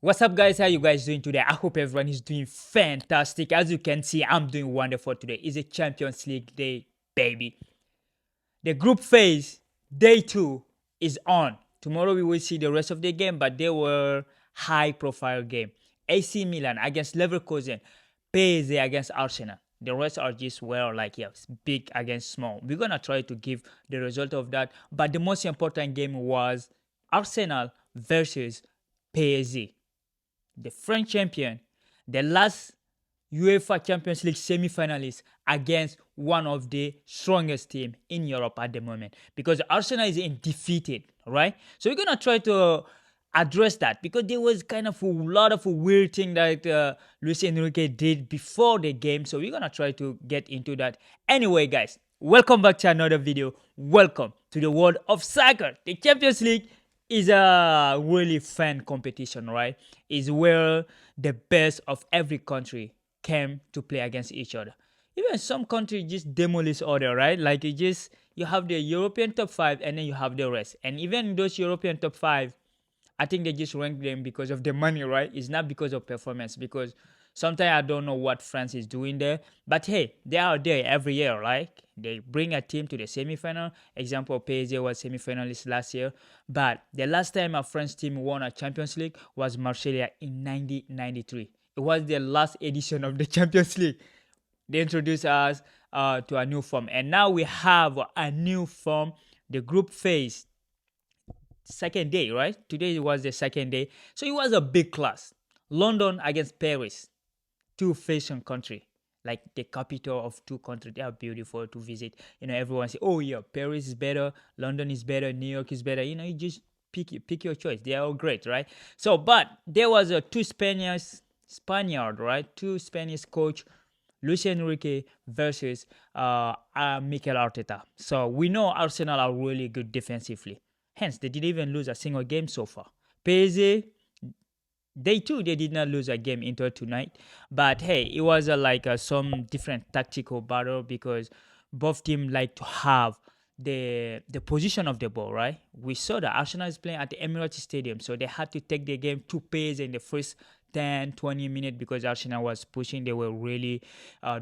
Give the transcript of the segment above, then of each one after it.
What's up, guys? How you guys doing today? I hope everyone is doing fantastic. As you can see, I'm doing wonderful today. It's a Champions League day, baby. The group phase, day two, is on. Tomorrow we will see the rest of the game, but they were high-profile game. AC Milan against Leverkusen, PSG against Arsenal. The rest are just big against small. We're gonna try to give the result of that, but the most important game was Arsenal versus PSG, the French champion, the last UEFA Champions League semi-finalist against one of the strongest team in Europe at the moment, because Arsenal is undefeated, right? So we're gonna try to address that because there was kind of a lot of weird thing that Luis Enrique did before the game. So we're gonna try to get into that. Anyway, guys, welcome back to another video. Welcome to the world of soccer. The Champions League is a really fun competition, right? Is where the best of every country came to play against each other. Even some countries just demolish other, right? Like you have the European top five and then you have the rest. And even those European top five, I think they just rank them because of the money, right? It's not because of performance. Because sometimes I don't know what France is doing there. But hey, they are there every year, right? They bring a team to the semi-final. Example, PSG was semi-finalist last year. But the last time a French team won a Champions League was Marseille in 1993. It was the last edition of the Champions League. They introduced us to a new form. And now we have a new form, the group phase. Second day, right? Today was the second day. So it was a big class. London against Paris, two fashion country, like the capital of two countries. They are beautiful to visit. Everyone say, oh yeah, Paris is better, London is better, New York is better. You just pick your choice. They are all great, right? So, but there was a Spaniard, right? Two Spanish coach, Luis Enrique versus Mikel Arteta. So we know Arsenal are really good defensively. Hence, they didn't even lose a single game so far. PSG, they did not lose a game until tonight. But hey, it was some different tactical battle because both teams like to have the position of the ball, right? We saw that Arsenal is playing at the Emirates Stadium, so they had to take the game to pace in the first 10-20 minutes because Arsenal was pushing. They were really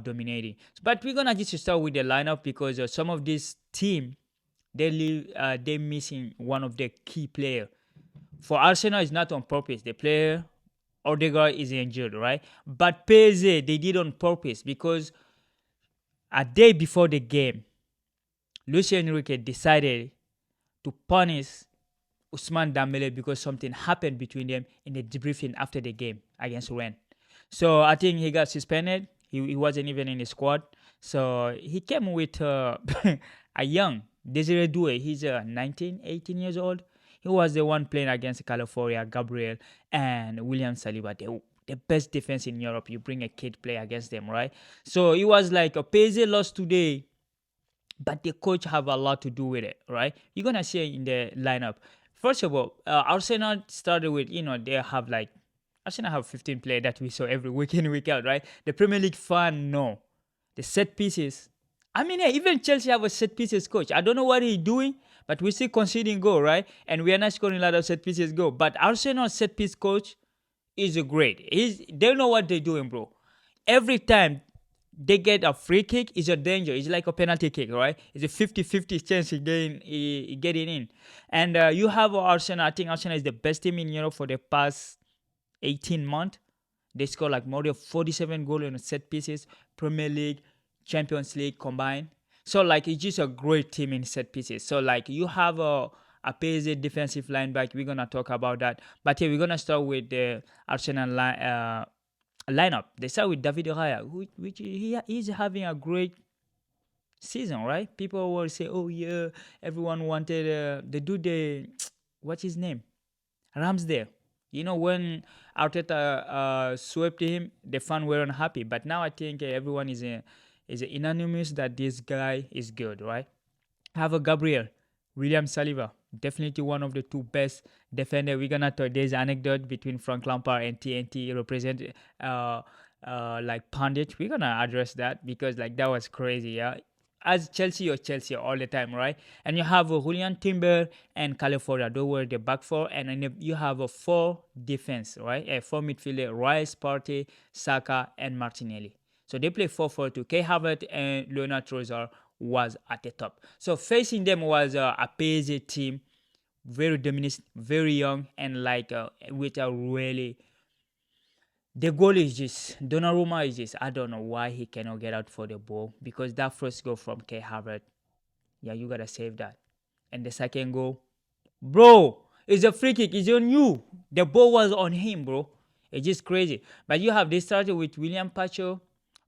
dominating. But we're gonna just start with the lineup because some of this team they missing one of their key player. For Arsenal, it's not on purpose. The player Odegaard is injured, right? But PSG they did on purpose because a day before the game, Luis Enrique decided to punish Usman Dembele because something happened between them in the debriefing after the game against Rennes. So I think he got suspended. He wasn't even in the squad. So he came with a young Desiree Doué. He's 19, 18 years old. He was the one playing against California, Gabriel, and William Saliba. The best defense in Europe. You bring a kid play against them, right? So it was like a PSG lost today, but the coach have a lot to do with it, right? You're gonna see in the lineup. First of all, Arsenal started with Arsenal have 15 players that we saw every week in week out, right? The Premier League fan no, the set pieces. I mean, yeah, even Chelsea have a set pieces coach. I don't know what he's doing, but we still conceding goal, right? And we are not scoring a lot of set pieces goal. But Arsenal set piece coach is great. They know what they're doing, bro. Every time they get a free kick, it's a danger. It's like a penalty kick, right? It's a 50-50 chance of getting in. And you have Arsenal. I think Arsenal is the best team in Europe for the past 18 months. They score like more than 47 goals in set pieces, Premier League, Champions League combined. So it's just a great team in set pieces. So you have a PSG defensive linebacker. We're gonna talk about that. But yeah, we're gonna start with the Arsenal lineup. They start with David Raya, which he's having a great season, right? People will say, "Oh yeah, everyone wanted the dude, what's his name, Ramsdale." When Arteta swept him, the fans weren't happy. But now I think everyone is unanimous that this guy is good, right? Have a Gabriel, William Saliba, definitely one of the two best defender. We're gonna talk. There's an anecdote between Frank Lampard and TNT represent Pandit. We're gonna address that because that was crazy. Yeah, as Chelsea, you're Chelsea all the time, right? And you have Julian Timber and California. Those were the back four, and then you have a four defense, right? A four midfielder: Rice, Partey, Saka, and Martinelli. So they play 4-4-2. Kai Havertz and Leonard Trossard was at the top. So facing them was a PSG team, very dominant, very young, and like with a really, the goal is just Donnarumma is just, I don't know why he cannot get out for the ball, because that first goal from Kai Havertz, yeah, you gotta save that. And the second goal, bro, it's a free kick. It's on you. The ball was on him, bro. It's just crazy. But you have, they started with William Pacho,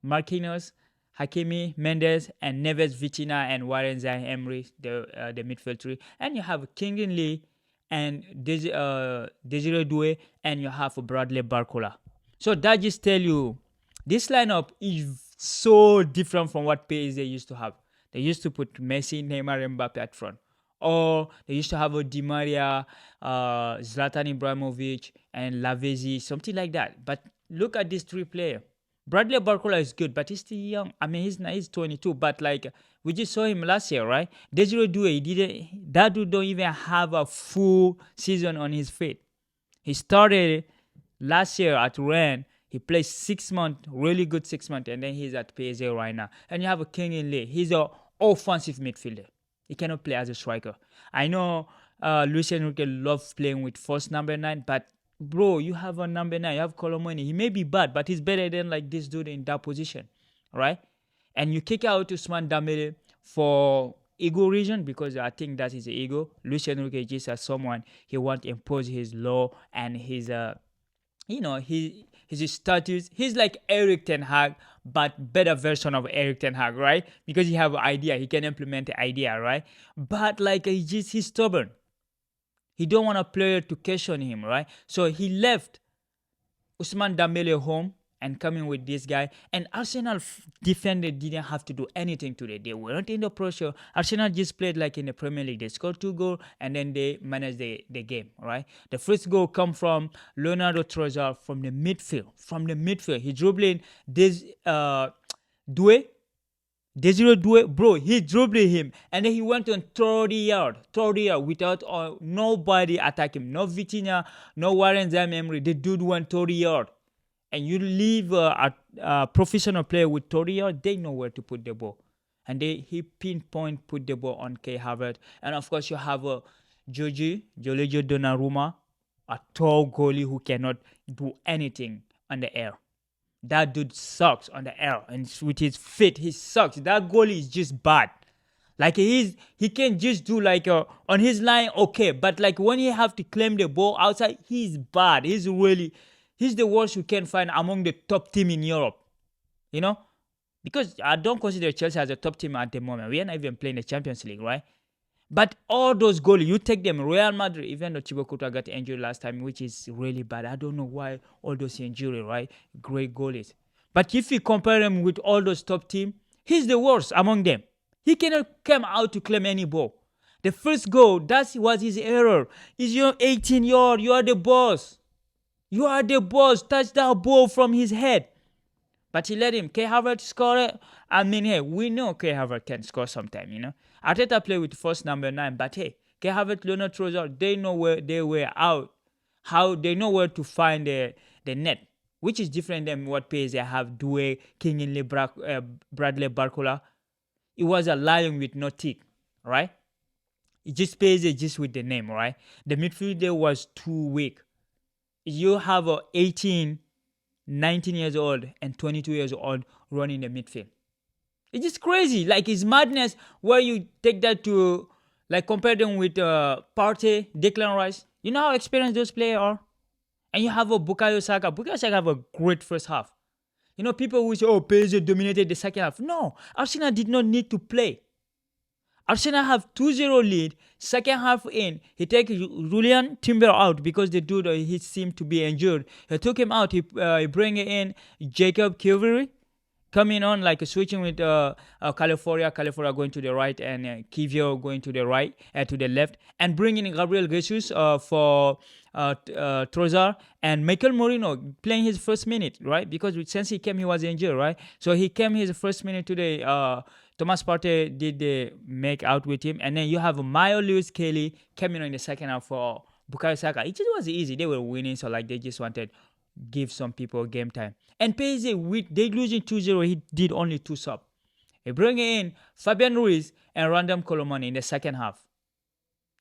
Marquinhos, Hakimi, Mendes, and Neves, Vitina, and Warren Zaire-Emery, the midfield three. And you have Kingin Lee and Desiree Doué, and you have Bradley Barcola. So that just tell you, this lineup is so different from what PSG used to have. They used to put Messi, Neymar, and Mbappe at front. Or they used to have a Di Maria, Zlatan Ibrahimovic, and Lavezzi, something like that. But look at these three players. Bradley Barcola is good, but he's still young. I mean, he's 22, but like we just saw him last year, right? Desiree Doué, he didn't. That dude don't even have a full season on his feet. He started last year at Rennes. He played 6 months, really good 6 months, and then he's at PSG right now. And you have a King in Lee. He's an offensive midfielder. He cannot play as a striker. I know Luis Enrique loves playing with first number 9, but bro, you have a number 9. You have Colomani. He may be bad, but he's better than like this dude in that position, right? And you kick out Ousmane Dembele for ego reason, because I think that is the ego. Luis Enrique just as someone, he want to impose his law and his his status. He's like Eric Ten Hag, but better version of Eric Ten Hag, right? Because he have an idea, he can implement the idea, right? But like he's stubborn. He don't want a player to question him, right? So he left Ousmane Dembele home and coming with this guy. And Arsenal defender didn't have to do anything today. They weren't in the pressure. Arsenal just played like in the Premier League. They scored 2 goals and then they managed the game, right? The first goal come from Leonardo Trossard from the midfield. From the midfield. He dribbling this Doué. Desiree Doué, bro, he dribbled him and then he went on 30 yards without nobody attack him. No Vitinha, no Warren Zaire-Emery. The dude went 30 yards. And you leave a professional player with 30 yards, they know where to put the ball. And he pinpoint put the ball on Kai Havertz. And of course, you have Giorgio Donnarumma, a tall goalie who cannot do anything on the air. That dude sucks on the air. And with his feet, he sucks. That goalie is just bad. Like he can just do like on his line, okay. But like when he have to claim the ball outside, he's bad. He's the worst you can find among the top team in Europe. You know? Because I don't consider Chelsea as a top team at the moment. We are not even playing the Champions League, right? But all those goalies, you take them, Real Madrid, even though Thibaut Courtois got injured last time, which is really bad. I don't know why all those injuries, right? Great goalies. But if you compare him with all those top teams, he's the worst among them. He cannot come out to claim any ball. The first goal, that was his error. Is your 18-yard, you are the boss. You are the boss. Touch that ball from his head. But he let him. Kai Havertz score it. I mean, hey, we know Kai Havertz can score sometime, you know. Arteta play with first number 9, but hey, Kai Havertz, Leonard Trossard, they know where they were out. How they know where to find the net, which is different than what PSG have. Doué, King in Bradley Barcola. It was a lion with no teeth, right? It just PSG just with the name, right? The midfielder was too weak. You have a 18, 19 years old and 22 years old running the midfield. It's just crazy. Like, it's madness where you take that to, like, compare them with Partey, Declan Rice. You know how experienced those players are? And you have a Bukayo Saka. Bukayo Saka have a great first half. You know, people who say, oh, PSG dominated the second half. No, Arsenal did not need to play. Arsenal have 2-0 lead. Second half in, he take Julian Timber out because the dude he seemed to be injured. He took him out. He bring in Jacob Kivior, coming on like switching with California going to the right and Kivior going to the right to the left, and bringing in Gabriel Jesus for Trossard, and Michael Moreno playing his first minute, right? Because since he came, he was injured, right? So he came his first minute today Thomas Partey did the make out with him, and then you have Mayo Lewis Kelly coming in the second half for Bukayo Saka. It just was easy. They were winning, so like they just wanted give some people game time. And PSG, they losing 2-0. He did only 2 sub. He bring in Fabian Ruiz and Random Colomani in the second half.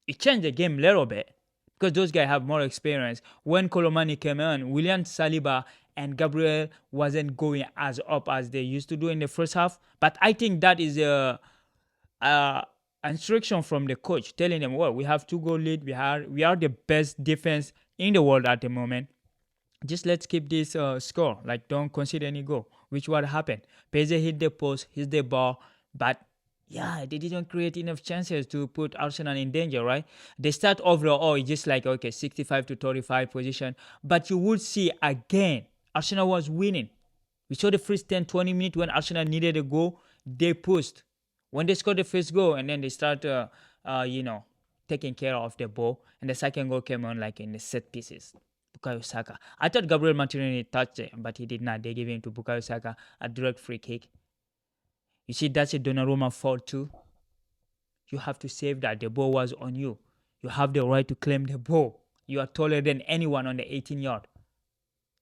It changed the game a little bit because those guys have more experience. When Colomani came in, William Saliba and Gabriel wasn't going as up as they used to do in the first half. But I think that is a instruction from the coach telling them, well, we have 2 goal lead. We are the best defense in the world at the moment. Just let's keep this score. Like, don't concede any goal. Which what happened? PSG hit the post, hit the ball, but yeah, they didn't create enough chances to put Arsenal in danger, right? They start overall, it's just like, okay, 65 to 35 position. But you would see again, Arsenal was winning. We saw the first 10, 20 minutes when Arsenal needed a goal, they pushed. When they scored the first goal, and then they start, taking care of the ball, and the second goal came on like in the set pieces. Bukayo Saka. I thought Gabriel Martinelli touched it, but he did not. They gave him to Bukayo Saka, a direct free kick. You see, that's a Donnarumma fault too. You have to save that. The ball was on you. You have the right to claim the ball. You are taller than anyone on the 18-yard.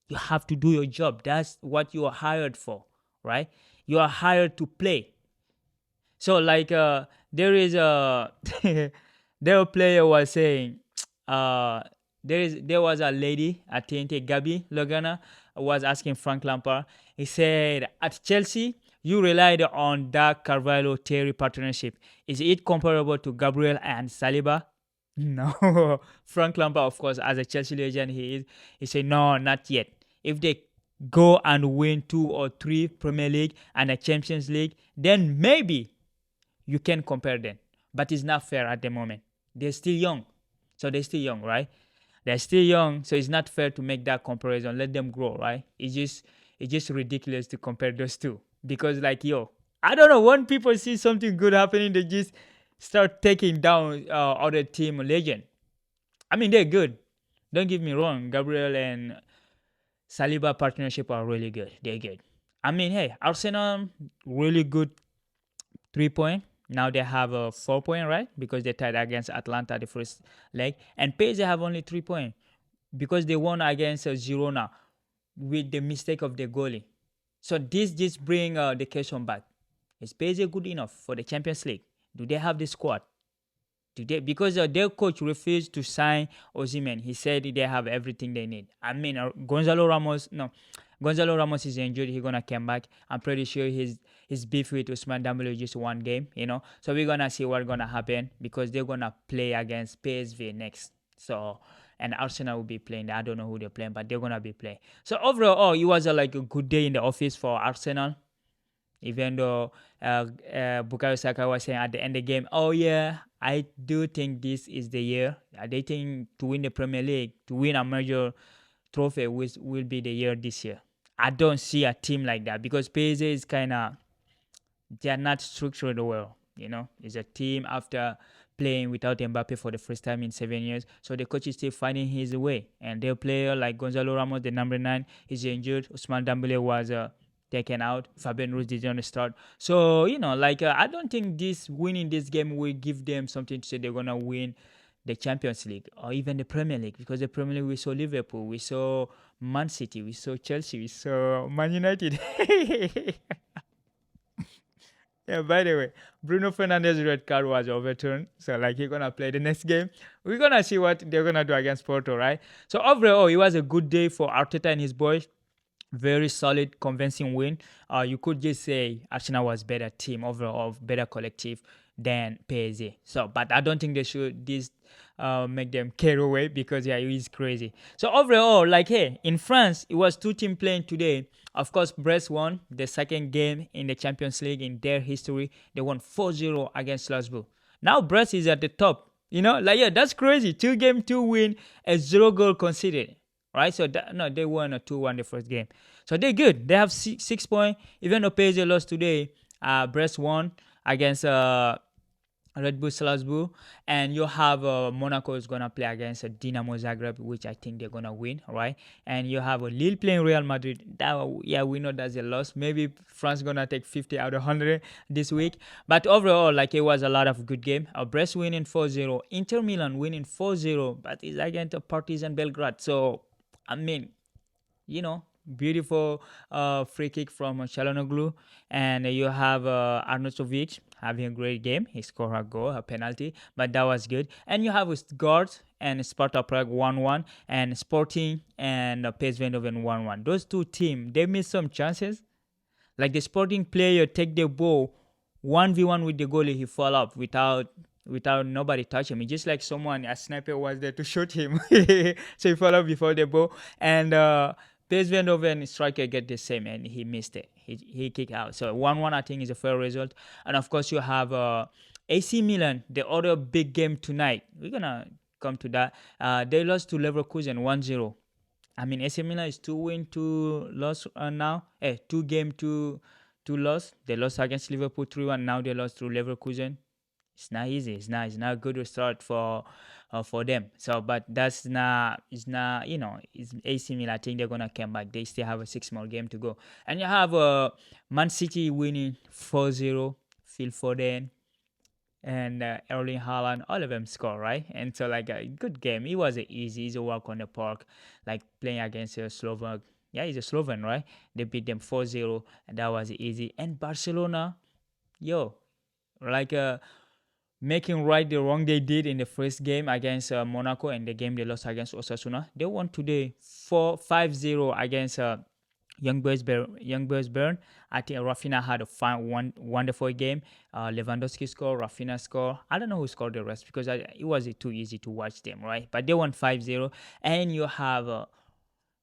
You have to do your job. That's what you are hired for, right? You are hired to play. So, like, there is a their player was saying, there was a lady at TNT, Gabby Logana, was asking Frank Lampard. He said, at Chelsea, you relied on that Carvalho-Terry partnership. Is it comparable to Gabriel and Saliba? No. Frank Lampard, of course, as a Chelsea legend, he said, no, not yet. If they go and win 2 or 3 Premier League and a Champions League, then maybe you can compare them. But it's not fair at the moment. They're still young. So they're still young, right? They're still young, so it's not fair to make that comparison. Let them grow, right? It's just ridiculous to compare those two. Because, like, I don't know, when people see something good happening, they just start taking down other team legend. I mean, they're good. Don't get me wrong. Gabriel and Saliba partnership are really good. They're good. I mean, hey, Arsenal, really good 3-point. Now they have a 4-point, right? Because they tied against Atlanta the first leg. And PSG have only 3-point because they won against Girona with the mistake of the goalie. So this just bring the question back. Is PSG good enough for the Champions League? Do they have the squad? Because their coach refused to sign Osimhen. He said they have everything they need. I mean, Gonzalo Ramos is injured. He's gonna come back. I'm pretty sure his beef with Ousmane Dembele is just one game, So we're gonna see what's gonna happen because they're gonna play against PSV next. So, and Arsenal will be playing. I don't know who they're playing, but they're gonna be playing. So overall, it was a good day in the office for Arsenal. Even though Bukayo Saka was saying at the end of the game, oh yeah, I do think this is the year. They think to win the Premier League, to win a major trophy will be the year this year. I don't see a team like that because PSG is they're not structured well. It's a team after playing without Mbappe for the first time in 7 years. So the coach is still finding his way. And their player like Gonzalo Ramos, the number 9, is injured. Ousmane Dembele was taken out. Fabian Ruiz didn't start. So, I don't think winning this game will give them something to say they're going to win the Champions League or even the Premier League. Because the Premier League, we saw Liverpool, we saw Man City, we saw Chelsea, we saw Man United. Yeah, by the way, Bruno Fernandes' red card was overturned. So, he's going to play the next game. We're going to see what they're going to do against Porto, right? So, overall, it was a good day for Arteta and his boys. Very solid, convincing win. You could just say Arsenal was better team overall, better collective than PSG. So, but I don't think they should make them carry away because it is crazy. So overall, in France, it was 2 teams playing today. Of course, Brest won the second game in the Champions League in their history. They won 4-0 against Strasbourg. Now Brest is at the top. That's crazy. 2-game, 2-win, a 0-goal conceded. Right? So, they won a 2-1 the first game. So, they're good. They have 6 points. Even though PSG lost today, Brest won against Red Bull Salzburg, and you have Monaco is gonna play against Dinamo Zagreb, which I think they're gonna win, right? And you have Lille playing Real Madrid. That, yeah, we know that's a loss. Maybe France gonna take 50 out of 100 this week, but overall, like it was a lot of good game. Brest winning 4-0, Inter Milan winning 4-0, but it's against Partizan Belgrade. So I mean, beautiful free kick from Chalanoglu, and you have Arnautovic having a great game. He scored a goal, a penalty, but that was good. And you have Stuttgart and Sparta Prague 1-1, and Sporting and PSV Eindhoven 1-1. Those two teams, they missed some chances. Like the Sporting player take the ball 1v1 with the goalie, he fall up without nobody touch him. It's just like a sniper was there to shoot him. So he fell up before the ball. And PSV Eindhoven striker get the same, and he missed it. He kicked out. So 1-1 I think is a fair result. And of course you have AC Milan, the other big game tonight. We're gonna come to that. They lost to Leverkusen 1-0. I mean, AC Milan is 2-win, 2 loss now. 2 game, two loss. They lost against Liverpool 3-1. Now they lost to Leverkusen. It's not easy. It's not a good start for them. So, but that's not. It's not. It's AC Milan. I think they're gonna come back. They still have a 6 more game to go. And you have Man City winning 4-0. Phil Foden and Erling Haaland, all of them score, right? And so, like, a good game. It was easy walk on the park, like playing against a Slovak. Yeah, he's a Sloven, right? They beat them 4-0, and that was easy. And Barcelona, yo, like, making right the wrong they did in the first game against Monaco, and the game they lost against Osasuna. They won today 4-5-0 against Young Boys Bern. I think Rafinha had a wonderful game. Lewandowski scored, Rafinha scored. I don't know who scored the rest because it was too easy to watch them, right? But they won 5-0. And you have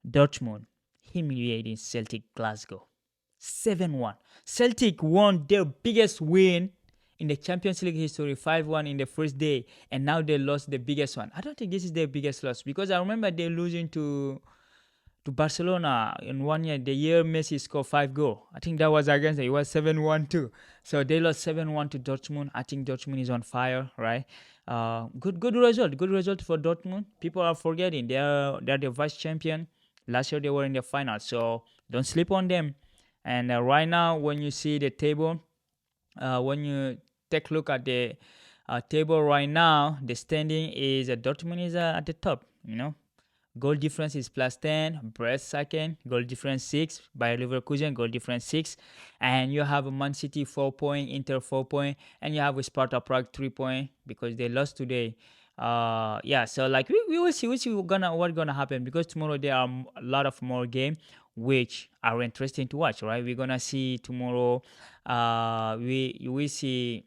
Dortmund humiliating Celtic Glasgow 7-1. Celtic won their biggest win in the Champions League history, 5-1 in the first day, and now they lost the biggest one. I don't think this is their biggest loss because I remember they losing to Barcelona in 1 year, the year Messi scored 5 goals. I think that was against it. It was 7-1 too. So they lost 7-1 to Dortmund. I think Dortmund is on fire, right? Good result. Good result for Dortmund. People are forgetting they're the vice champion. Last year they were in the final, so don't sleep on them. And right now, when you see the table, when you take a look at the table right now, the standing is Dortmund is at the top. Goal difference is +10. Brest second. Goal difference 6. Bayer Leverkusen, goal difference 6. And you have Man City 4 point, Inter 4 point, and you have Sparta Prague 3 point because they lost today. Yeah, so like we will see what's gonna happen because tomorrow there are a lot of more game which are interesting to watch, right? We're gonna see tomorrow. We see.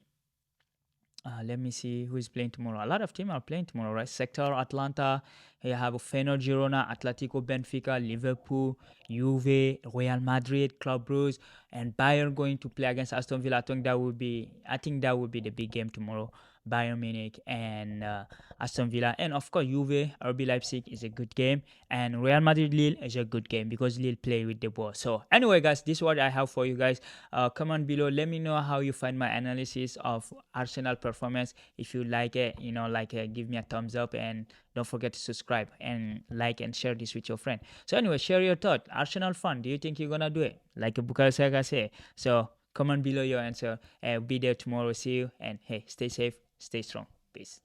Let me see who is playing tomorrow. A lot of teams are playing tomorrow, right? Sector Atlanta. You have Feyenoord, Girona, Atletico, Benfica, Liverpool, Juve, Real Madrid, Club Brugge, and Bayern going to play against Aston Villa. I think that would be the big game tomorrow. Bayern Munich and Aston Villa, and of course Juve, RB Leipzig is a good game, and Real Madrid Lille is a good game because Lille play with the ball. So anyway, guys, this is what I have for you guys. Comment below. Let me know how you find my analysis of Arsenal performance. If you like it, give me a thumbs up, and don't forget to subscribe and like and share this with your friend. So anyway, share your thought. Arsenal fan, do you think you're gonna do it? Like Bukayo Saka say. So comment below your answer. Be there tomorrow. See you, and hey, stay safe, stay strong. Peace.